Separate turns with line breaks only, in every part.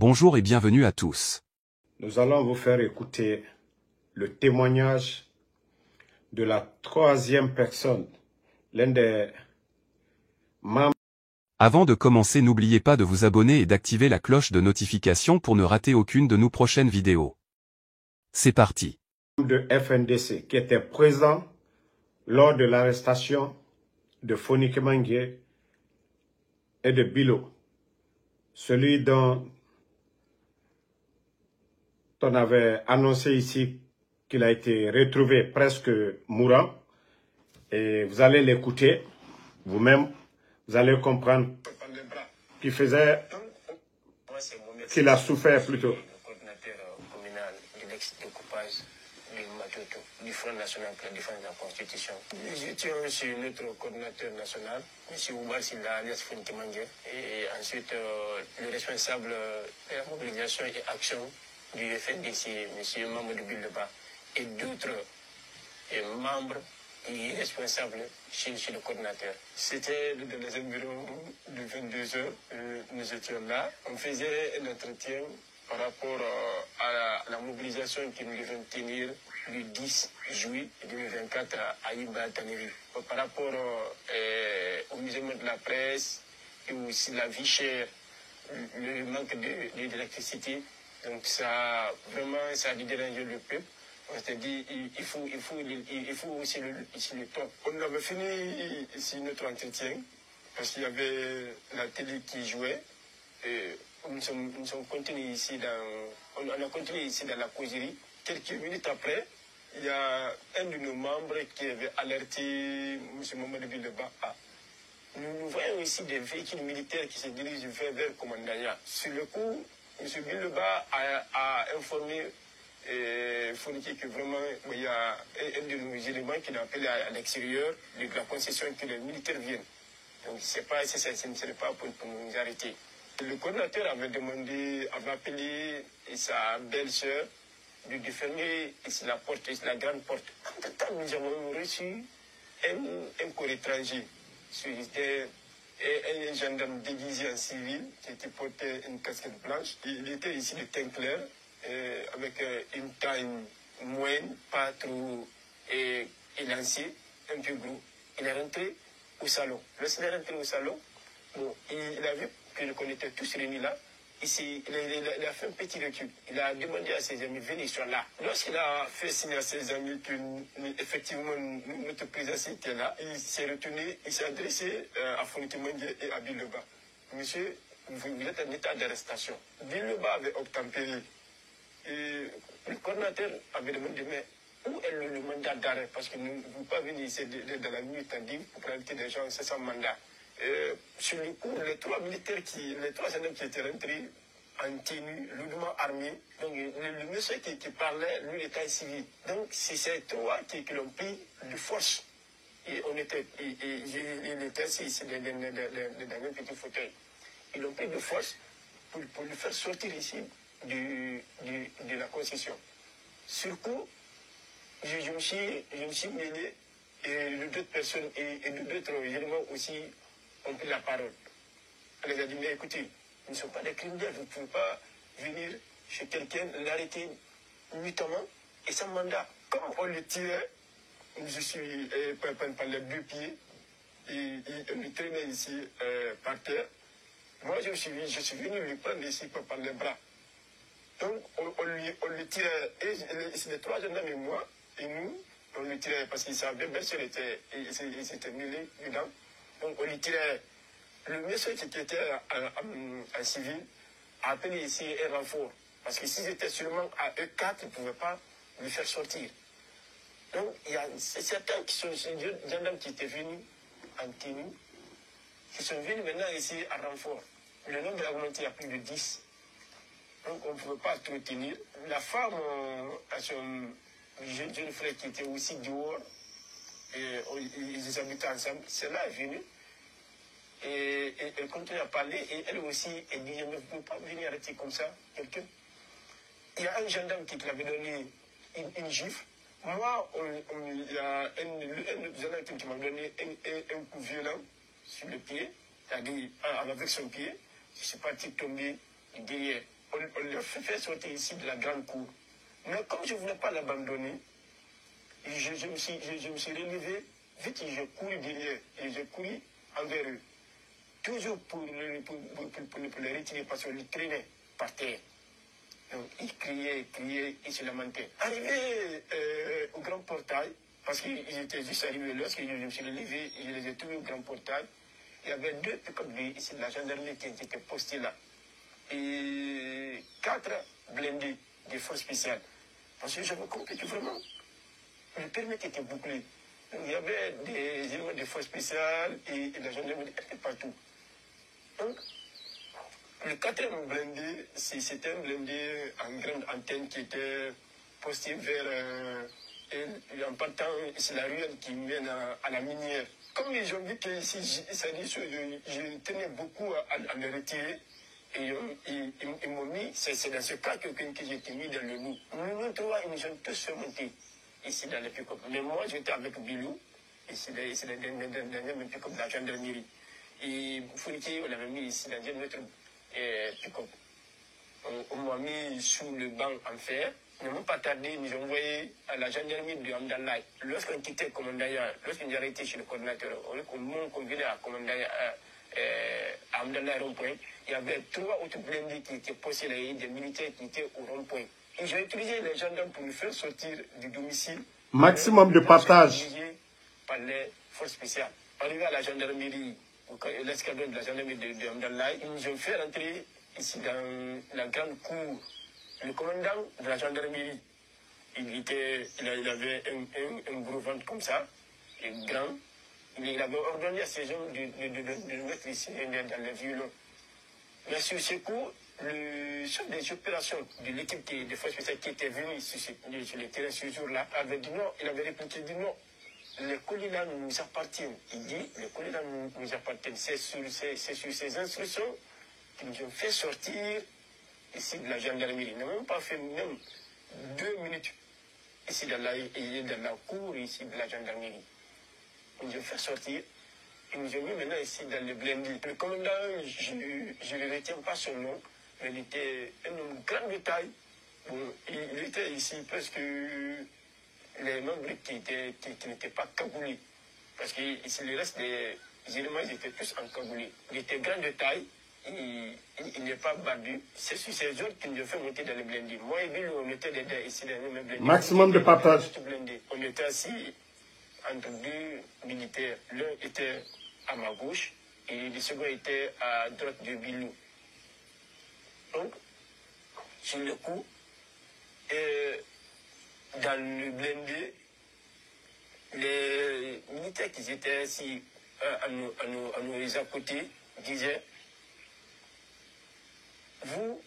Bonjour et bienvenue à tous.
Nous allons vous faire écouter le témoignage de la troisième personne, l'un des membres.
Avant de commencer, n'oubliez pas de vous abonner et d'activer la cloche de notification pour ne rater aucune de nos prochaines vidéos. C'est parti.
De FNDC qui était présent lors de l'arrestation de Fonike Mangue et de Bilo, celui dont on avait annoncé ici qu'il a été retrouvé presque mourant. Et vous allez l'écouter vous-même, vous allez comprendre qu'il a souffert plutôt.
Le coordinateur communal de l'ex-découpage du Matoto, du Front National pour la défense de la Constitution. Nous étions sur notre coordinateur national, M. Oubar Silla, alias Fonike Mangue, et ensuite le responsable de la mobilisation et action du FNDC, M. Mamadou Bildeba, et d'autres membres et responsables chez le coordinateur. C'était dans les environs de 22 heures, nous étions là. On faisait un entretien par rapport à la mobilisation que nous devions tenir le 10 juillet 2024 à Iba Taneri. Par rapport au musulman de la presse et aussi la vie chère, le manque d'électricité. Donc ça, vraiment, ça a dérangé le peuple. On s'est dit, il faut aussi le top. On avait fini ici notre entretien parce qu'il y avait la télé qui jouait. Et nous sommes continués ici on a continué ici dans la causerie. Quelques minutes après, il y a un de nos membres qui avait alerté M. Mamadou Bildeba. Nous voyons ici des véhicules militaires qui se dirigent vers Commandania. Sur le coup, M. Bildeba a informé Fonike que vraiment il y a un de nos éléments qui l'a appelé à l'extérieur de la concession que les militaires viennent. Donc ce n'est pas pour nous arrêter. Le coordinateur avait appelé sa belle-sœur de fermer ici la porte, ici la grande porte. Entre-temps, nous avons reçu un corps étranger. C'était un gendarme déguisé en civil qui portait une casquette blanche. Il était ici de teint clair, avec une taille moyenne, pas trop élancée, un peu gros. Il est rentré au salon. Lorsqu'il est rentré au salon, il a vu qu'on était tous réunis là. Ici, il a fait un petit recul. Il a demandé à ses amis, venez, ils sont là. Lorsqu'il a fait signe à ses amis que effectivement notre présence était là, il s'est retourné, il s'est adressé à Fonike Mangue et à Bildeba. Monsieur, vous êtes en état d'arrestation. Bildeba avait obtempéré. Et le coordinateur avait demandé, mais où est le mandat d'arrêt? Parce que nous ne pouvons pas venir ici dans la nuit tardive pour présenter des gens, c'est sans mandat. Sur le coup, les trois gendarmes qui étaient rentrés en tenue, lourdement armés. Donc le monsieur qui parlait, lui, était civil. Donc c'est ces trois qui l'ont pris de force. Et il était assis ici dans un petit fauteuil. Ils l'ont pris de force pour le faire sortir ici de la concession. Sur le coup, je me suis mêlé et d'autres personnes et d'autres éléments aussi ont pris la parole. On les a dit, mais écoutez, nous ne sommes pas des criminels, vous ne pouvez pas venir chez quelqu'un, l'arrêter nuitamment et sans mandat. Comme on le tirait, je suis par les deux pieds et on le traînait ici par terre. Moi, je suis venu lui prendre ici par les bras. Donc, on le tirait, et c'est les trois gendarmes et moi, et nous, on le tirait parce qu'il savait bien sûr il s'était mêlé dedans. Donc, on le tirait. Le monsieur qui était en civil a appelé ici un renfort. Parce que s'ils étaient seulement à E4, ils ne pouvaient pas le faire sortir. Donc, il y a certains qui sont des gendarmes qui étaient venus en tenue, qui sont venus maintenant ici à renfort. Le nombre a augmenté à plus de 10. Donc, on ne pouvait pas tout tenir. La femme a son jeune frère qui était aussi dehors. Et ils habitaient ensemble. Celle-là est venue. Et elle continue à parler. Et elle aussi, elle dit, je ne peux pas venir arrêter comme ça quelqu'un. Il y a un gendarme qui l'avait donné une gifle. Moi, il y a un gendarme qui m'a donné un coup violent sur le pied. C'est-à-dire, avec son pied. Je suis parti tomber derrière. on l'a fait sortir ici de la grande cour. Mais comme je ne voulais pas l'abandonner, je me suis relevé, vite j'ai couru derrière et j'ai couru envers eux. Toujours pour le retirer parce qu'on le traînait par terre. Donc il criait, il se lamentait. Arrivé au grand portail, parce qu'ils étaient juste arrivés lorsque je me suis relevé, je les ai trouvés au grand portail. Il y avait 2 pick-up ici de la gendarmerie qui étaient postés là. Et 4 blindés des forces spéciales. Parce que j'avais compris que vraiment, le périmètre était bouclé. Donc il y avait des éléments de forces spéciales et de la gendarmerie partout. Donc, le 4e blindé, c'était un blindé en grande antenne qui était posté vers en partant, c'est la ruelle qui mène à la minière. Comme ils ont vu que ici, je tenais beaucoup à me retirer. Et ils m'ont mis, c'est dans ce cas que j'ai été mis dans le loup. Nous trois, ils nous ont tous fait monter ici dans le pick-up. Mais moi, j'étais avec Bilou, et c'est le dernier pick-up de la gendarmerie. Et Founiké, on l'avait mis ici dans notre pick-up. On m'a mis sous le banc en fer. Ils n'ont pas tardé, ils nous ont envoyé à la gendarmerie de Hamdallah. Lorsqu'on quittait Commandaya, lorsqu'on est arrêté chez le coordinateur, on venait à Commandaya, à Hamdallah rond-point, il y avait 3 autres blindés qui étaient postés là, et des militaires qui étaient au rond-point. Et j'ai utilisé les gendarmes pour nous faire sortir du domicile.
Maximum de partage.
Par les forces spéciales. Arrivé à la gendarmerie, l'escadron de la gendarmerie de Hamdallah, ils nous ont fait rentrer ici dans la grande cour. Le commandant de la gendarmerie, il avait un gros ventre comme ça, et grand. Il avait ordonné à ces hommes de mettre ici dans les violons. Mais sur ce coup, le chef des opérations de l'équipe des forces spéciales qui était venu sur le terrain ce jour-là avait dit non, il avait répliqué, dit non, les colis là nous appartiennent. Il dit, les colis là nous appartiennent. C'est sur ces instructions qu'ils nous ont fait sortir ici de la gendarmerie. Ils n'ont même pas fait même 2 minutes ici dans la cour ici de la gendarmerie. Ils nous ont fait sortir. Ils nous ont mis maintenant ici dans le blindé. Le commandant, je ne retiens pas son nom, mais il était un homme grand de taille. Bon, il était ici parce que les membres qui n'étaient pas cagoulés. Parce que ici, le reste des éléments, ils étaient tous encagoulés. Il était grand de taille. Il n'est pas barbu. C'est sur ces ordres qu'il nous a fait monter dans le blindé. Moi et lui, on était dedans ici dans le même blindé.
Maximum de partage.
On était assis entre 2 militaires. L'un était à ma gauche et le second était à droite de Bilou. Donc, sur le coup, dans le blindé, les militaires qui étaient assis à nos à côté disaient: vous,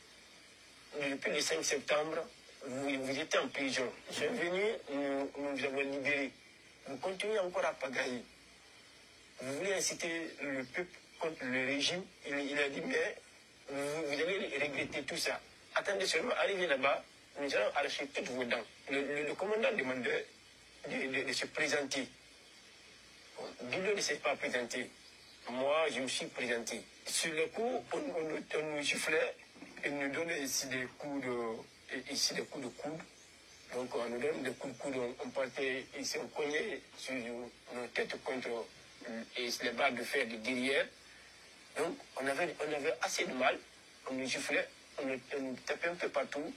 depuis le 5 septembre, vous étiez en prison. Vous êtes venus, nous vous avons libérés. Vous continuez encore à pagailler. Vous voulez inciter le peuple contre le régime. Il a dit, mais vous allez regretter tout ça. Attendez seulement, arrivez là-bas, nous allons arracher toutes vos dents. Le commandant demandait de se présenter. Bilo ne s'est pas présenté. Moi, je me suis présenté. Sur le coup, on nous giflait et nous donnait ici des coups de coude. Donc, on nous donne des coups de coude. On partait ici, on cognait sur nos têtes contre les barres de fer de derrière. Donc, on avait assez de mal. On nous giflait, on nous tapait un peu partout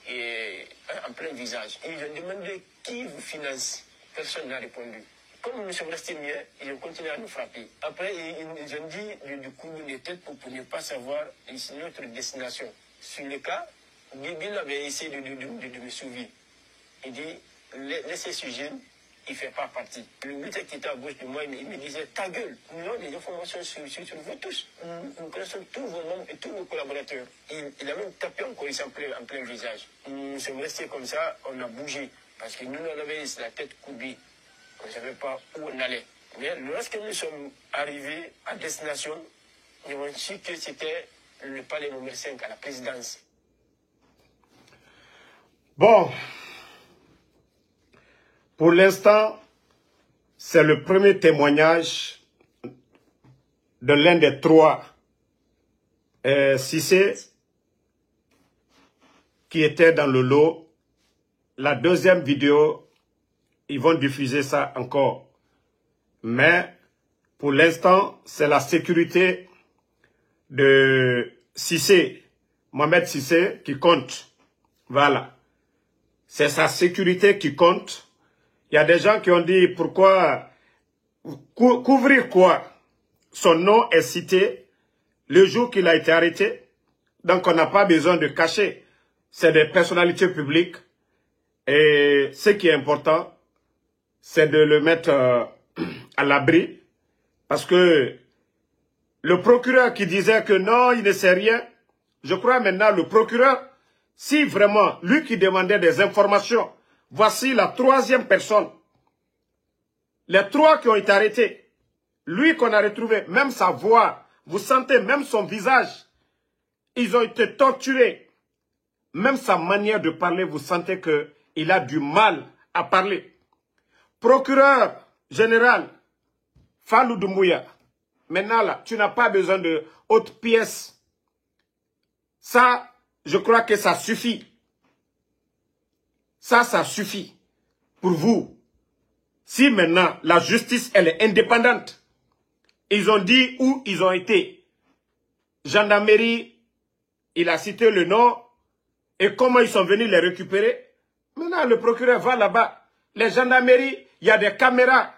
et en plein visage. Et ils ont demandé qui vous finance. Personne n'a répondu. Comme nous sommes restés mieux, ils ont continué à nous frapper. Après, ils ont dit du coup de tête pour ne pas savoir ici notre destination. Sur le cas, Bill avait essayé de me sauver. Il dit, laissez ce jeune, il ne fait pas partie. Le militaire qui était à gauche de moi, il me disait, ta gueule, nous avons des informations sur vous tous. Nous connaissons tous vos membres et tous vos collaborateurs. Il a même tapé encore ici en plein visage. Nous sommes restés comme ça, on a bougé. Parce que nous, on avait la tête coupée. On ne savait pas où on allait. Mais lorsque nous sommes arrivés à destination, nous avons su que c'était le palais numéro 5 à la présidence.
Bon, pour l'instant, c'est le premier témoignage de l'un des 3 Cissé qui était dans le lot. La deuxième vidéo, ils vont diffuser ça encore. Mais pour l'instant, c'est la sécurité de Cissé, Mohamed Cissé, qui compte. Voilà. C'est sa sécurité qui compte. Il y a des gens qui ont dit pourquoi couvrir quoi? Son nom est cité le jour qu'il a été arrêté. Donc on n'a pas besoin de cacher. C'est des personnalités publiques. Et ce qui est important, c'est de le mettre à l'abri. Parce que le procureur qui disait que non, il ne sait rien, je crois maintenant le procureur, si vraiment, lui qui demandait des informations, voici la troisième personne. Les trois qui ont été arrêtés, lui qu'on a retrouvé, même sa voix, vous sentez même son visage, ils ont été torturés. Même sa manière de parler, vous sentez qu'il a du mal à parler. Procureur général, Fallou Doumbouya, maintenant là, tu n'as pas besoin de haute pièce. Ça, je crois que ça suffit. Ça suffit pour vous. Si maintenant la justice, elle est indépendante, ils ont dit où ils ont été. Gendarmerie, il a cité le nom et comment ils sont venus les récupérer. Maintenant, le procureur va là-bas. Les gendarmeries, il y a des caméras.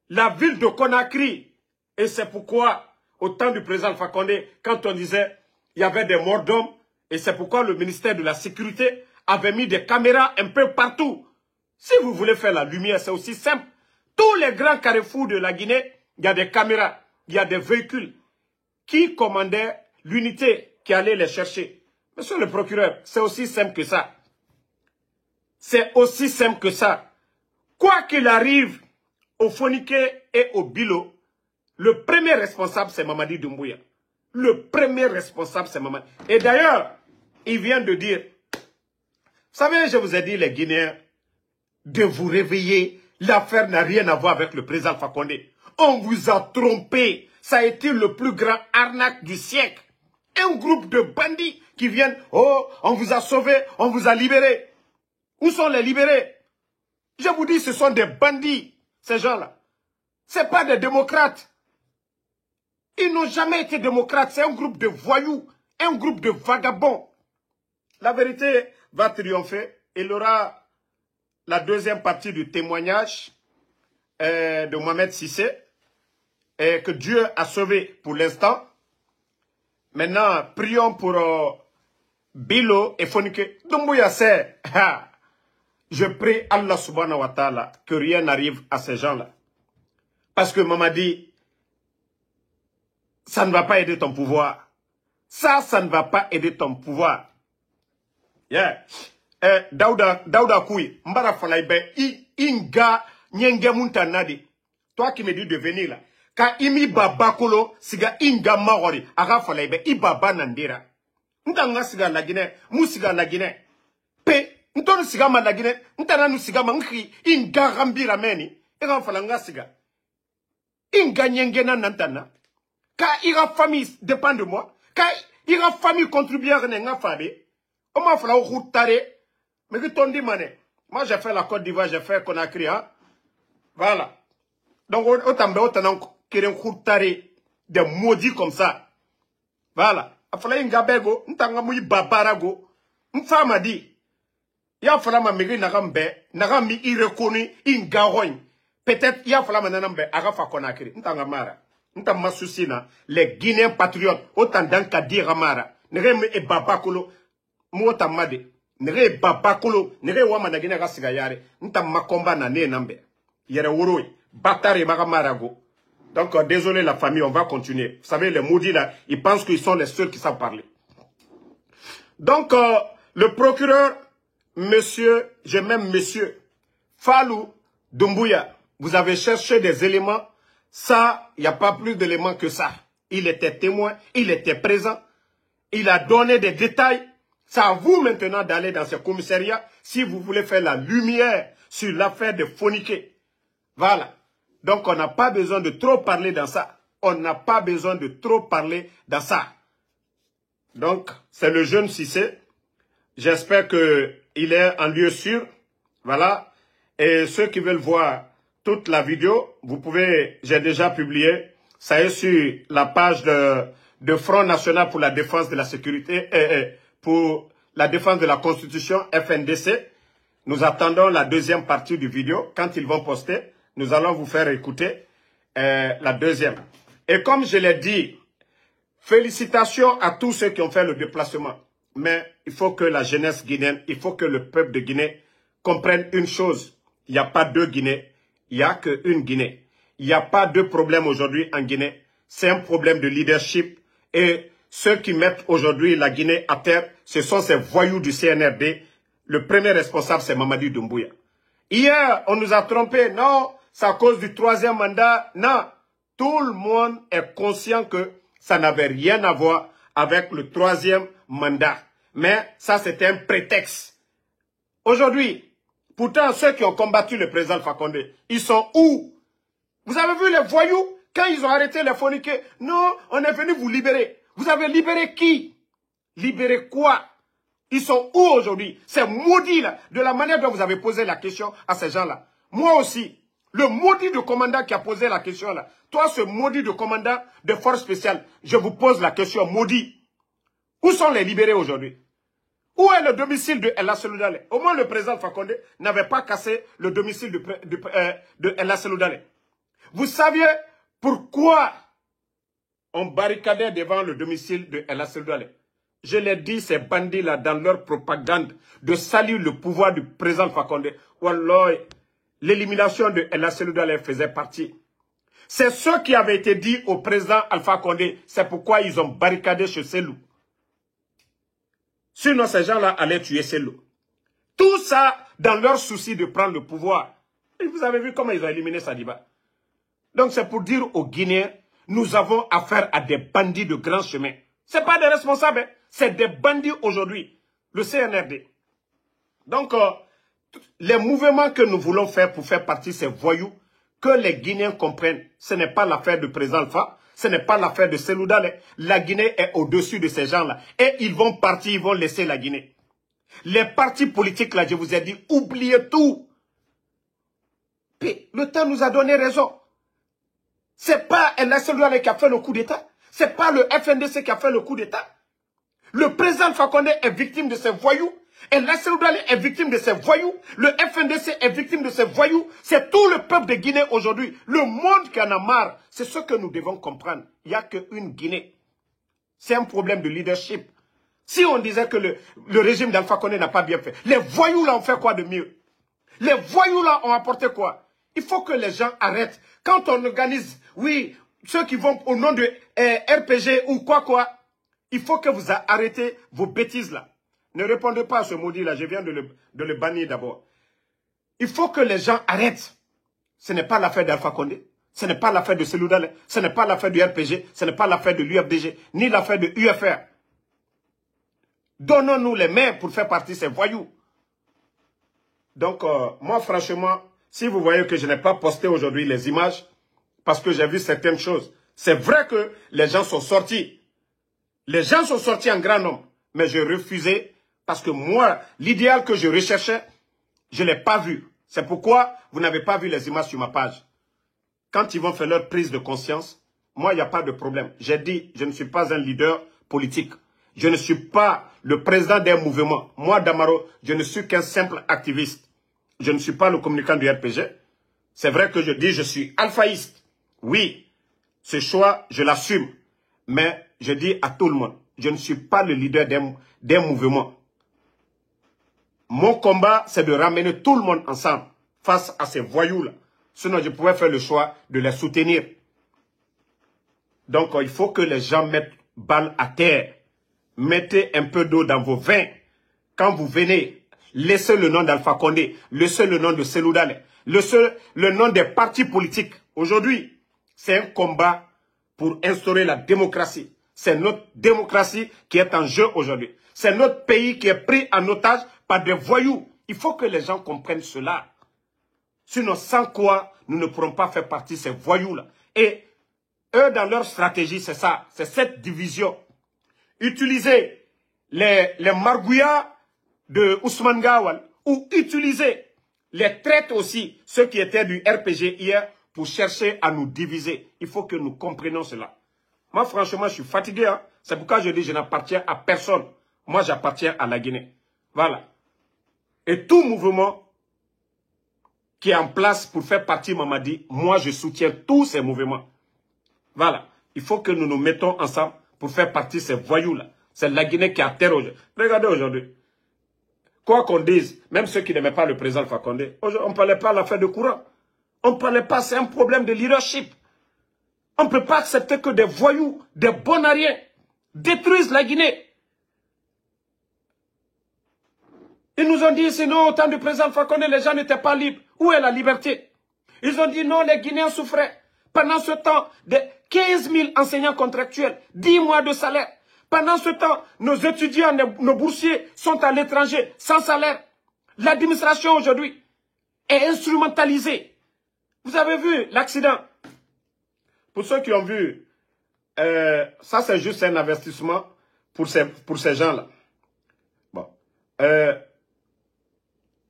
La ville de Conakry. Et c'est pourquoi, au temps du président Alpha Condé, quand on disait il y avait des morts d'hommes, et c'est pourquoi le ministère de la Sécurité avait mis des caméras un peu partout. Si vous voulez faire la lumière, c'est aussi simple. Tous les grands carrefours de la Guinée, il y a des caméras, il y a des véhicules qui commandaient l'unité qui allait les chercher. Monsieur le procureur, c'est aussi simple que ça. C'est aussi simple que ça. Quoi qu'il arrive au Foniké et au Bilo, le premier responsable, c'est Mamadi Doumbouya. Le premier responsable, c'est Mamadi. Et d'ailleurs, il vient de dire, vous savez, je vous ai dit, les Guinéens, de vous réveiller, l'affaire n'a rien à voir avec le président Alpha Condé. On vous a trompé. Ça a été le plus grand arnaque du siècle. Un groupe de bandits qui viennent, oh, on vous a sauvés, on vous a libérés. Où sont les libérés? Je vous dis, ce sont des bandits, ces gens-là. Ce n'est pas des démocrates. Ils n'ont jamais été démocrates. C'est un groupe de voyous, un groupe de vagabonds. La vérité va triompher. Il aura la deuxième partie du témoignage de Mohamed Cissé, que Dieu a sauvé pour l'instant. Maintenant, prions pour Bilo et Foniké. Doumbouya, c'est... Je prie Allah subhanahu wa ta'ala que rien n'arrive à ces gens-là. Parce que Mamadi, ça ne va pas aider ton pouvoir. Ça ne va pas aider ton pouvoir. Yeah. Daouda Koui, Mbara Falaïbe, Inga, Nyenge Muntanadi. Toi qui me dis de venir là. Ka imi babakolo, siga Inga Maori, Aga Falaïbe, Ibaba Nandira. Ntanga siga la Guinée, Moussiga la Guinée. Pe. Ntonu siga ma la Guinée, ntana siga ma nki inga rambira meni, ega falanga siga. Inga nyengena nantana. Ka ira famille dépend de moi. Ka ira famille contribue à nga fabe. On m'a fallu routare. Mais que ton dit mané. Moi j'ai fait la Côte d'Ivoire, j'ai fait Conakry, hein. Voilà. Donc autant kiren routare des maudits comme ça. Voilà. Afala inga bego, ntanga mui babarago. Mfama dit. Ya fala ma miri nagami irreconnu ingaroin. Peut-être ya fala ma nanambe agafa Conakry. Ntanga mara. Ntama susina les Guinéens patriotes autant danka dire mara. Nere e babakolo mo tamade. Nere e babakolo nere wama na Guinée gasiga yare. Ntama komba na ne nambe. Yere woroi batare magamarago. Donc désolé la famille, on va continuer. Vous savez les maudits là, ils pensent qu'ils sont les seuls qui savent parler. Donc le procureur Monsieur, je m'aime monsieur, Fallou Doumbouya, vous avez cherché des éléments, ça, il n'y a pas plus d'éléments que ça. Il était témoin, il était présent, il a donné des détails. C'est à vous maintenant d'aller dans ce commissariat si vous voulez faire la lumière sur l'affaire de Foniké. Voilà. Donc on n'a pas besoin de trop parler dans ça. On n'a pas besoin de trop parler dans ça. Donc, c'est le jeune Cissé. J'espère qu'il est en lieu sûr. Voilà. Et ceux qui veulent voir toute la vidéo, vous pouvez, j'ai déjà publié, ça est sur la page de Front National pour la défense de la sécurité, pour la défense de la Constitution, FNDC. Nous attendons la deuxième partie du vidéo. Quand ils vont poster, nous allons vous faire écouter la deuxième. Et comme je l'ai dit, félicitations à tous ceux qui ont fait le déplacement. Mais il faut que la jeunesse guinéenne, il faut que le peuple de Guinée comprenne une chose. Il n'y a pas deux Guinées, il n'y a qu'une Guinée. Il n'y a pas de problème aujourd'hui en Guinée. C'est un problème de leadership. Et ceux qui mettent aujourd'hui la Guinée à terre, ce sont ces voyous du CNRD. Le premier responsable, c'est Mamadi Doumbouya. Hier, on nous a trompés. Non, c'est à cause du troisième mandat. Non, tout le monde est conscient que ça n'avait rien à voir avec le troisième mandat. Mais ça, c'était un prétexte. Aujourd'hui, pourtant, ceux qui ont combattu le président Alpha Condé, ils sont où? Vous avez vu les voyous, quand ils ont arrêté les phoniqués? Non, on est venu vous libérer. Vous avez libéré qui? Libéré quoi? Ils sont où aujourd'hui? C'est maudit là, de la manière dont vous avez posé la question à ces gens-là. Moi aussi, le maudit de commandant qui a posé la question là. Toi, ce maudit de commandant de force spéciale, je vous pose la question, maudit. Où sont les libérés aujourd'hui? Où est le domicile de Ella Seloudale? Au moins le président Fakonde n'avait pas cassé le domicile de Ella Seloudale. Vous saviez pourquoi on barricadait devant le domicile de Ella Seloudale? Je l'ai dit, ces bandits-là, dans leur propagande, de saluer le pouvoir du président Fakonde. Wallah, l'élimination de Ella Seloudale faisait partie. C'est ce qui avait été dit au président Alpha Condé. C'est pourquoi ils ont barricadé chez Selou. Sinon, ces gens-là allaient tuer Selou. Tout ça dans leur souci de prendre le pouvoir. Et vous avez vu comment ils ont éliminé Sadiba. Donc c'est pour dire aux Guinéens, nous avons affaire à des bandits de grand chemin. Ce n'est pas des responsables, hein. C'est des bandits aujourd'hui, le CNRD. Donc, les mouvements que nous voulons faire pour faire partie de ces voyous, que les Guinéens comprennent, ce n'est pas l'affaire du président Alpha, ce n'est pas l'affaire de Seloudale. La Guinée est au-dessus de ces gens-là. Et ils vont partir, ils vont laisser la Guinée. Les partis politiques, là, je vous ai dit, oubliez tout. Puis, le temps nous a donné raison. C'est pas Ella Seloudale qui a fait le coup d'État. C'est pas le FNDC qui a fait le coup d'État. Le président Fakonde est victime de ces voyous. Ella Seloudale est victime de ces voyous. Le FNDC est victime de ces voyous. C'est tout le peuple de Guinée aujourd'hui. Le monde qui en a marre. C'est ce que nous devons comprendre. Il n'y a qu'une Guinée. C'est un problème de leadership. Si on disait que le régime d'Alpha Condé n'a pas bien fait, les voyous là ont fait quoi de mieux? Les voyous là ont apporté quoi? Il faut que les gens arrêtent. Quand on organise, oui, ceux qui vont au nom de RPG ou quoi, il faut que vous arrêtez vos bêtises là. Ne répondez pas à ce maudit là, je viens de le bannir d'abord. Il faut que les gens arrêtent. Ce n'est pas l'affaire d'Alpha Condé, ce n'est pas l'affaire de Seloudale, ce n'est pas l'affaire du RPG, ce n'est pas l'affaire de l'UFDG, ni l'affaire de UFR. Donnons-nous les mains pour faire partie de ces voyous. Donc, moi franchement, si vous voyez que je n'ai pas posté aujourd'hui les images, parce que j'ai vu certaines choses, c'est vrai que les gens sont sortis. Les gens sont sortis en grand nombre, mais j'ai refusé parce que moi, l'idéal que je recherchais, je ne l'ai pas vu. C'est pourquoi vous n'avez pas vu les images sur ma page. Quand ils vont faire leur prise de conscience, moi, il n'y a pas de problème. J'ai dit, je ne suis pas un leader politique. Je ne suis pas le président d'un mouvement. Moi, Damaro, je ne suis qu'un simple activiste. Je ne suis pas le communicant du RPG. C'est vrai que je dis, je suis alphaïste. Oui, ce choix, je l'assume. Mais je dis à tout le monde, je ne suis pas le leader d'un mouvement. Mon combat, c'est de ramener tout le monde ensemble face à ces voyous-là. Sinon, je pouvais faire le choix de les soutenir. Donc, il faut que les gens mettent balle à terre. Mettez un peu d'eau dans vos vins. Quand vous venez, laissez le nom d'Alpha Condé, laissez le nom de Seloudale, laissez le nom des partis politiques. Aujourd'hui, c'est un combat pour instaurer la démocratie. C'est notre démocratie qui est en jeu aujourd'hui. C'est notre pays qui est pris en otage par des voyous. Il faut que les gens comprennent cela. Sinon, sans quoi, nous ne pourrons pas faire partie de ces voyous-là. Et eux, dans leur stratégie, c'est ça. C'est cette division. Utiliser les margouillards de Ousmane Gawal, ou utiliser les traites aussi, ceux qui étaient du RPG hier, pour chercher à nous diviser. Il faut que nous comprenions cela. Moi, franchement, je suis fatigué. Hein? C'est pourquoi je dis que je n'appartiens à personne. Moi, j'appartiens à la Guinée. Voilà. Et tout mouvement qui est en place pour faire partie Mamadi, moi, je soutiens tous ces mouvements. Voilà. Il faut que nous nous mettons ensemble pour faire partie de ces voyous-là. C'est la Guinée qui a terre aujourd'hui. Regardez aujourd'hui. Quoi qu'on dise, même ceux qui n'aimaient pas le président Alpha Condé, on ne parlait pas de l'affaire de courant. On ne parlait pas, c'est un problème de leadership. On ne peut pas accepter que des voyous, des bonariens détruisent la Guinée. Ils nous ont dit, sinon, au temps du président Alpha Condé, les gens n'étaient pas libres. Où est la liberté? Ils ont dit, non, les Guinéens souffraient. Pendant ce temps, de 15 000 enseignants contractuels, 10 mois de salaire. Pendant ce temps, nos étudiants, nos boursiers sont à l'étranger, sans salaire. L'administration aujourd'hui est instrumentalisée. Vous avez vu l'accident? Pour ceux qui ont vu, ça c'est juste un investissement pour ces gens-là. Bon.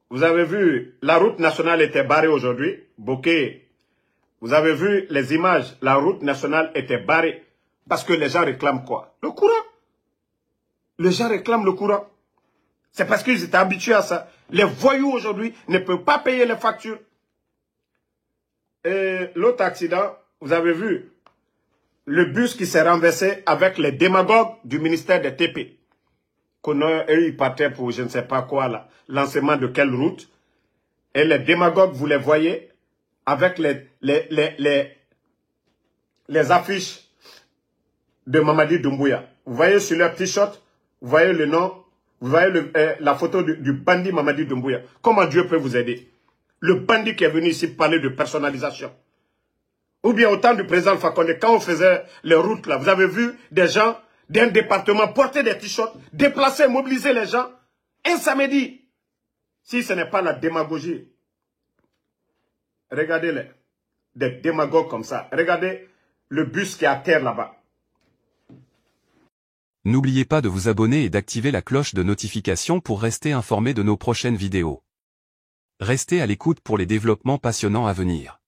Vous avez vu, la route nationale était barrée aujourd'hui. Bokeh, vous avez vu les images, la route nationale était barrée. Parce que les gens réclament quoi? Le courant. Les gens réclament le courant. C'est parce qu'ils étaient habitués à ça. Les voyous aujourd'hui ne peuvent pas payer les factures. Et l'autre accident, vous avez vu, le bus qui s'est renversé avec les démagogues du ministère des TP. Eux, ils partaient pour je ne sais pas quoi, là, lancement de quelle route. Et les démagogues, vous les voyez, avec les affiches de Mamadi Doumbouya. Vous voyez sur leur t-shirt, vous voyez le nom, vous voyez la photo du bandit Mamadi Doumbouya. Comment Dieu peut vous aider? Le bandit qui est venu ici parler de personnalisation. Ou bien au temps du président Alpha Condé, quand on faisait les routes là, vous avez vu des gens d'un département porter des t-shirts, déplacer, mobiliser les gens, un samedi. Si ce n'est pas la démagogie, regardez-les, des démagogues comme ça. Regardez le bus qui est à terre là-bas.
N'oubliez pas de vous abonner et d'activer la cloche de notification pour rester informé de nos prochaines vidéos. Restez à l'écoute pour les développements passionnants à venir.